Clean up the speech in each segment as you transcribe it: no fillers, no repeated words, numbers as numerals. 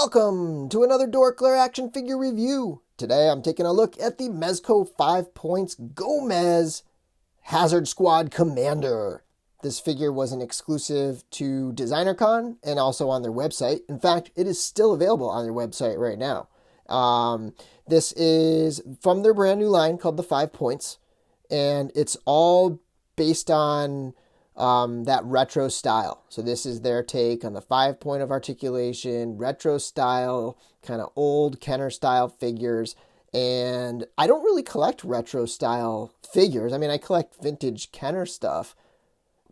Welcome to another DorkLair action figure review. Today I'm taking a look at the Mezco 5 Points Gomez Hazard Squad Commander. This figure was an exclusive to DesignerCon and also on their website. In fact, it is still available on their website right now. This is from their brand new line called the 5 Points, and it's all based on that retro style. So this is their take on the 5 point of articulation, retro style, kind of old Kenner style figures. And I don't really collect retro style figures. I mean, I collect vintage Kenner stuff,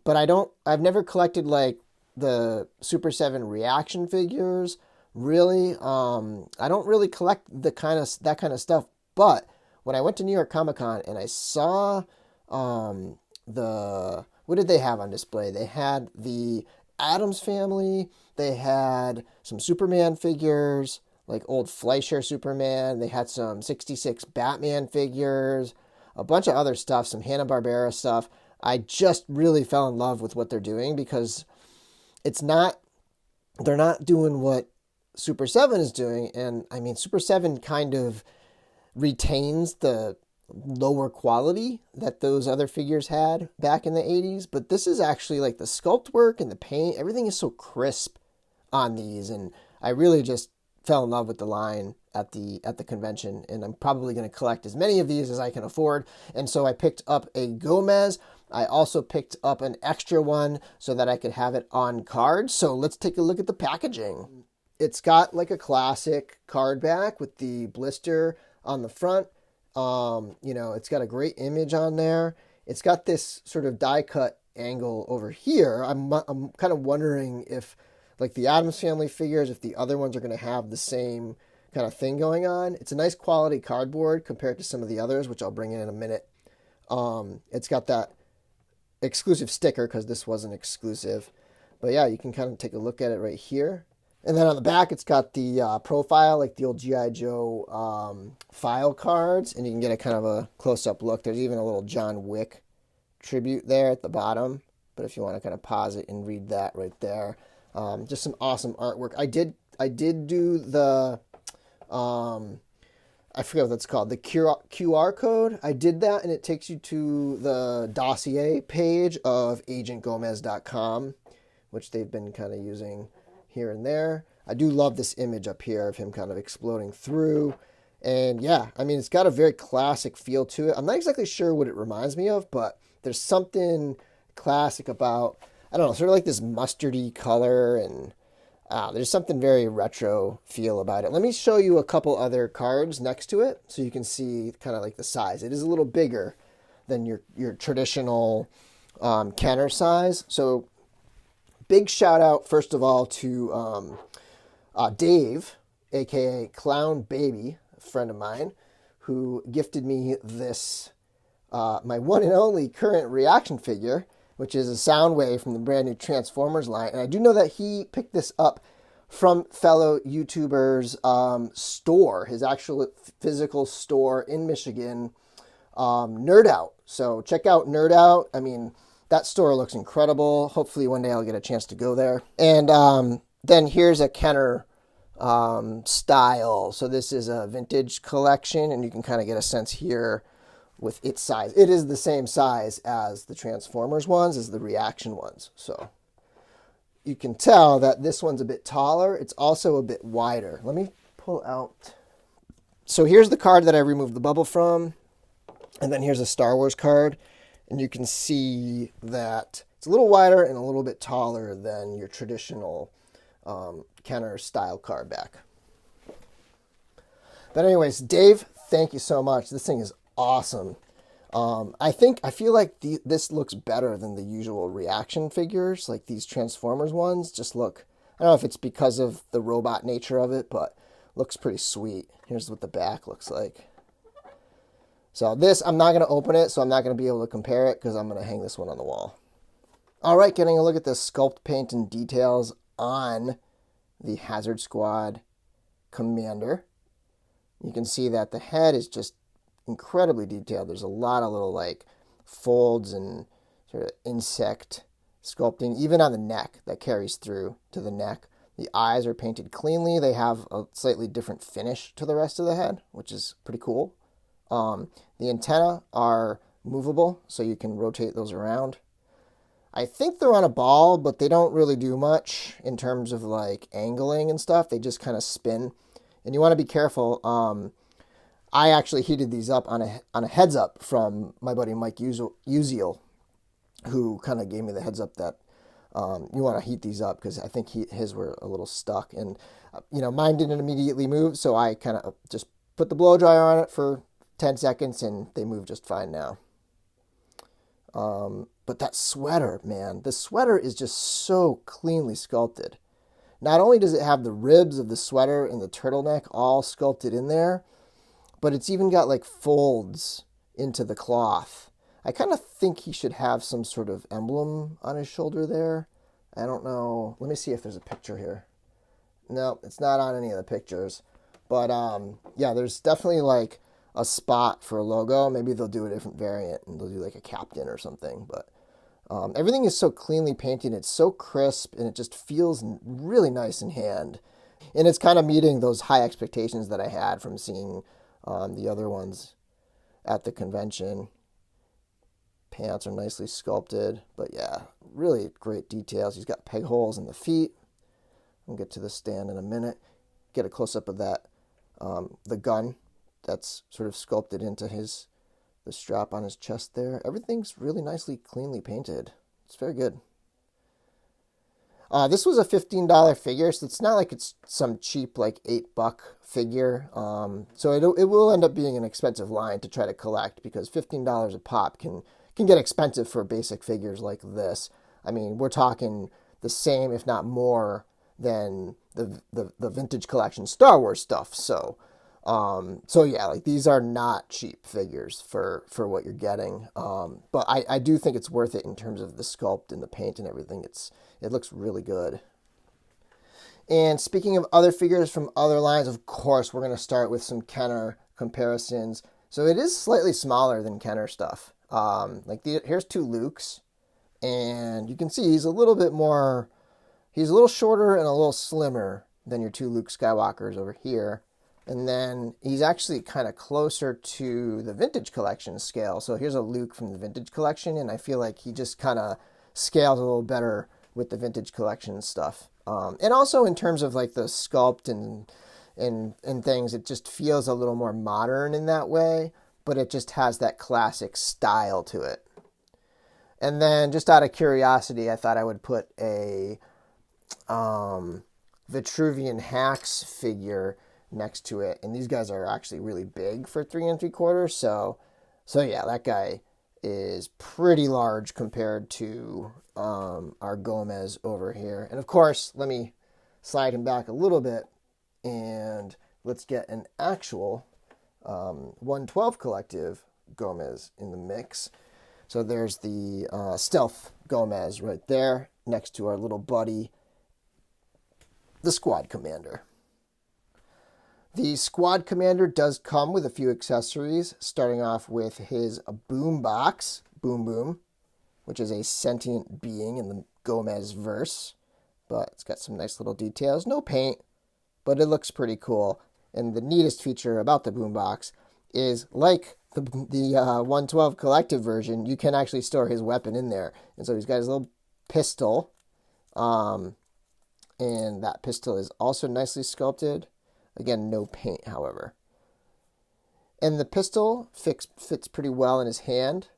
but I've never collected like the Super 7 reaction figures. Really, I don't really collect that kind of stuff. But when I went to New York Comic Con and I saw what did they have on display? They had the Addams Family. They had some Superman figures, like old Fleischer Superman. They had some 66 Batman figures, a bunch of other stuff, some Hanna-Barbera stuff. I just really fell in love with what they're doing because they're not doing what Super 7 is doing. And I mean, Super 7 kind of retains the lower quality that those other figures had back in the 80s, but this is actually like the sculpt work and the paint, everything is so crisp on these, and I really just fell in love with the line at the convention, and I'm probably going to collect as many of these as I can afford. And so I picked up a Gomez. I also picked up an extra one so that I could have it on card. So let's take a look at the packaging. It's got like a classic card back with the blister on the front. It's got a great image on there. It's got this sort of die cut angle over here. I'm kind of wondering if, like the Addams Family figures, if the other ones are going to have the same kind of thing going on. It's a nice quality cardboard compared to some of the others, which I'll bring in a minute. It's got that exclusive sticker because this wasn't exclusive. But yeah, you can kind of take a look at it right here. And then on the back, it's got the profile, like the old G.I. Joe file cards. And you can get a kind of a close-up look. There's even a little John Wick tribute there at the bottom. But if you want to kind of pause it and read that right there. Just some awesome artwork. I did do the, I forget what that's called, the QR code. I did that, and it takes you to the dossier page of agentgomez.com, which they've been kind of using here and there. I do love this image up here of him kind of exploding through. And yeah, I mean, it's got a very classic feel to it. I'm not exactly sure what it reminds me of, but there's something classic about, I don't know, sort of like this mustardy color, and there's something very retro feel about it. Let me show you a couple other cards next to it so you can see kind of like the size. It is a little bigger than your traditional Kenner size. So big shout out, first of all, to Dave, aka Clown Baby, a friend of mine, who gifted me this, my one and only current reaction figure, which is a Soundwave from the brand new Transformers line. And I do know that he picked this up from fellow YouTuber's store, his actual physical store in Michigan, Nerd Out. So check out Nerd Out. I mean, that store looks incredible. Hopefully one day I'll get a chance to go there. And then here's a Kenner style. So this is a vintage collection, and you can kind of get a sense here with its size. It is the same size as the Transformers ones, as the reaction ones. So you can tell that this one's a bit taller. It's also a bit wider. Let me pull out. So here's the card that I removed the bubble from. And then here's a Star Wars card. And you can see that it's a little wider and a little bit taller than your traditional Kenner style card back. But anyways, Dave, thank you so much. This thing is awesome. I feel like this looks better than the usual reaction figures, like these Transformers ones. Just look, I don't know if it's because of the robot nature of it, but looks pretty sweet. Here's what the back looks like. So this, I'm not going to open it, so I'm not going to be able to compare it because I'm going to hang this one on the wall. All right, getting a look at the sculpt, paint, and details on the Hazard Squad Commander. You can see that the head is just incredibly detailed. There's a lot of little like folds and sort of insect sculpting, even on the neck that carries through to the neck. The eyes are painted cleanly. They have a slightly different finish to the rest of the head, which is pretty cool. The antennae are movable, so you can rotate those around. I think they're on a ball, but they don't really do much in terms of like angling and stuff. They just kind of spin. And you want to be careful. I actually heated these up on a heads up from my buddy Mike Uziel, who kind of gave me the heads up that you want to heat these up because I think his were a little stuck. And, mine didn't immediately move, so I kind of just put the blow dryer on it for 10 seconds and they move just fine now. But that sweater, man, the sweater is just so cleanly sculpted. Not only does it have the ribs of the sweater and the turtleneck all sculpted in there, but it's even got like folds into the cloth. I kind of think he should have some sort of emblem on his shoulder there. I don't know. Let me see if there's a picture here. No, it's not on any of the pictures. But yeah, there's definitely like a spot for a logo. Maybe they'll do a different variant and they'll do like a captain or something. But everything is so cleanly painted. It's so crisp and it just feels really nice in hand. And it's kind of meeting those high expectations that I had from seeing the other ones at the convention. Pants are nicely sculpted, but yeah, really great details. He's got peg holes in the feet. We'll get to the stand in a minute. Get a close-up of that, the gun that's sort of sculpted into the strap on his chest there. Everything's really nicely, cleanly painted. It's very good. This was a $15 figure, so it's not like it's some cheap, like $8 figure. So it will end up being an expensive line to try to collect because $15 a pop can get expensive for basic figures like this. I mean, we're talking the same, if not more, than the vintage collection Star Wars stuff. So yeah, like these are not cheap figures for what you're getting. But I do think it's worth it in terms of the sculpt and the paint and everything. It looks really good. And speaking of other figures from other lines, of course, we're going to start with some Kenner comparisons. So it is slightly smaller than Kenner stuff. Here's two Lukes, and you can see he's a little shorter and a little slimmer than your two Luke Skywalkers over here. And then he's actually kind of closer to the vintage collection scale. So here's a Luke from the vintage collection, and I feel like he just kind of scales a little better with the vintage collection stuff. And also in terms of like the sculpt and things, it just feels a little more modern in that way, but it just has that classic style to it. And then just out of curiosity, I thought I would put a Vitruvian Hacks figure next to it. And these guys are actually really big for 3 3/4. So yeah, that guy is pretty large compared to our Gomez over here. And of course, let me slide him back a little bit and let's get an actual 112 Collective Gomez in the mix. So there's the Stealth Gomez right there next to our little buddy, the Squad Commander. The Squad Commander does come with a few accessories, starting off with his boom box, Boom Boom, which is a sentient being in the Gomez verse, but it's got some nice little details. No paint, but it looks pretty cool. And the neatest feature about the boombox is, like the 112 Collective version, you can actually store his weapon in there. And so he's got his little pistol, and that pistol is also nicely sculpted. Again, no paint, however. And the pistol fits pretty well in his hand.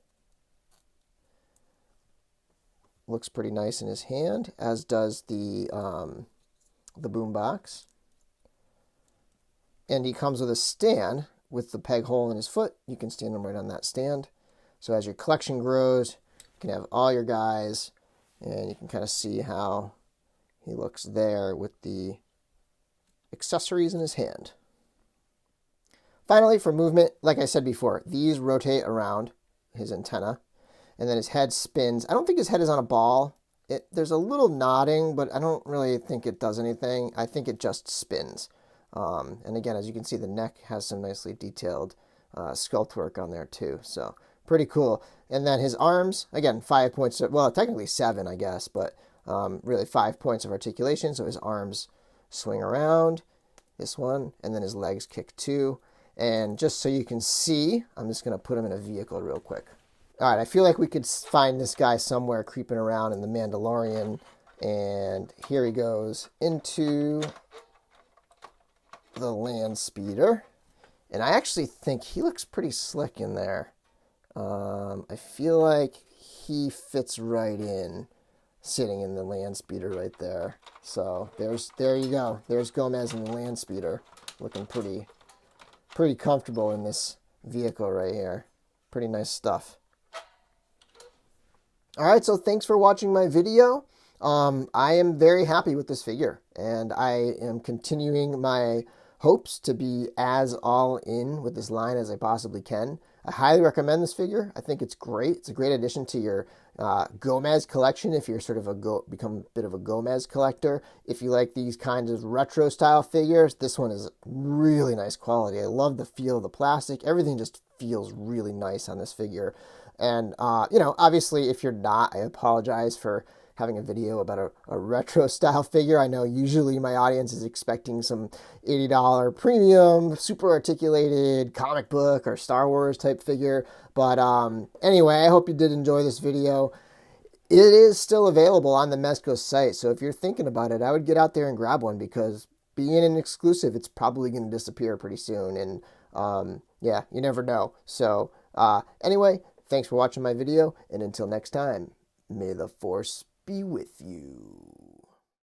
Looks pretty nice in his hand, as does the boombox. And he comes with a stand with the peg hole in his foot. You can stand him right on that stand. So as your collection grows, you can have all your guys, and you can kind of see how he looks there with the accessories in his hand. Finally, for movement, like I said before, these rotate around his antenna, and then his head spins. I don't think his head is on a ball. There's a little nodding, but I don't really think it does anything. I think it just spins. And again, as you can see, the neck has some nicely detailed sculpt work on there too. So pretty cool. And then his arms, again, 5 points. Well, technically 7, I guess, but really 5 points of articulation. So his arms swing around, this one, and then his legs kick too. And just so you can see, I'm just going to put him in a vehicle real quick. All right, I feel like we could find this guy somewhere creeping around in the Mandalorian. And here he goes into the land speeder. And I actually think he looks pretty slick in there. I feel like he fits right in, sitting in the land speeder right there. So there you go. There's Gomez in the land speeder, looking pretty comfortable in this vehicle right here. Pretty nice stuff. All right, so thanks for watching my video. I am very happy with this figure, and I am continuing my hopes to be as all in with this line as I possibly can. I highly recommend this figure. I think it's great. It's a great addition to your Gomez collection if you're sort of become a bit of a Gomez collector. If you like these kinds of retro style figures, this one is really nice quality. I love the feel of the plastic. Everything just feels really nice on this figure. And, obviously if you're not, I apologize for having a video about a retro style figure. I know usually my audience is expecting some $80 premium, super articulated comic book or Star Wars type figure. But anyway, I hope you did enjoy this video. It is still available on the Mezco site. So if you're thinking about it, I would get out there and grab one, because being an exclusive, it's probably going to disappear pretty soon. And yeah, you never know. So anyway, thanks for watching my video. And until next time, may the Force be with you.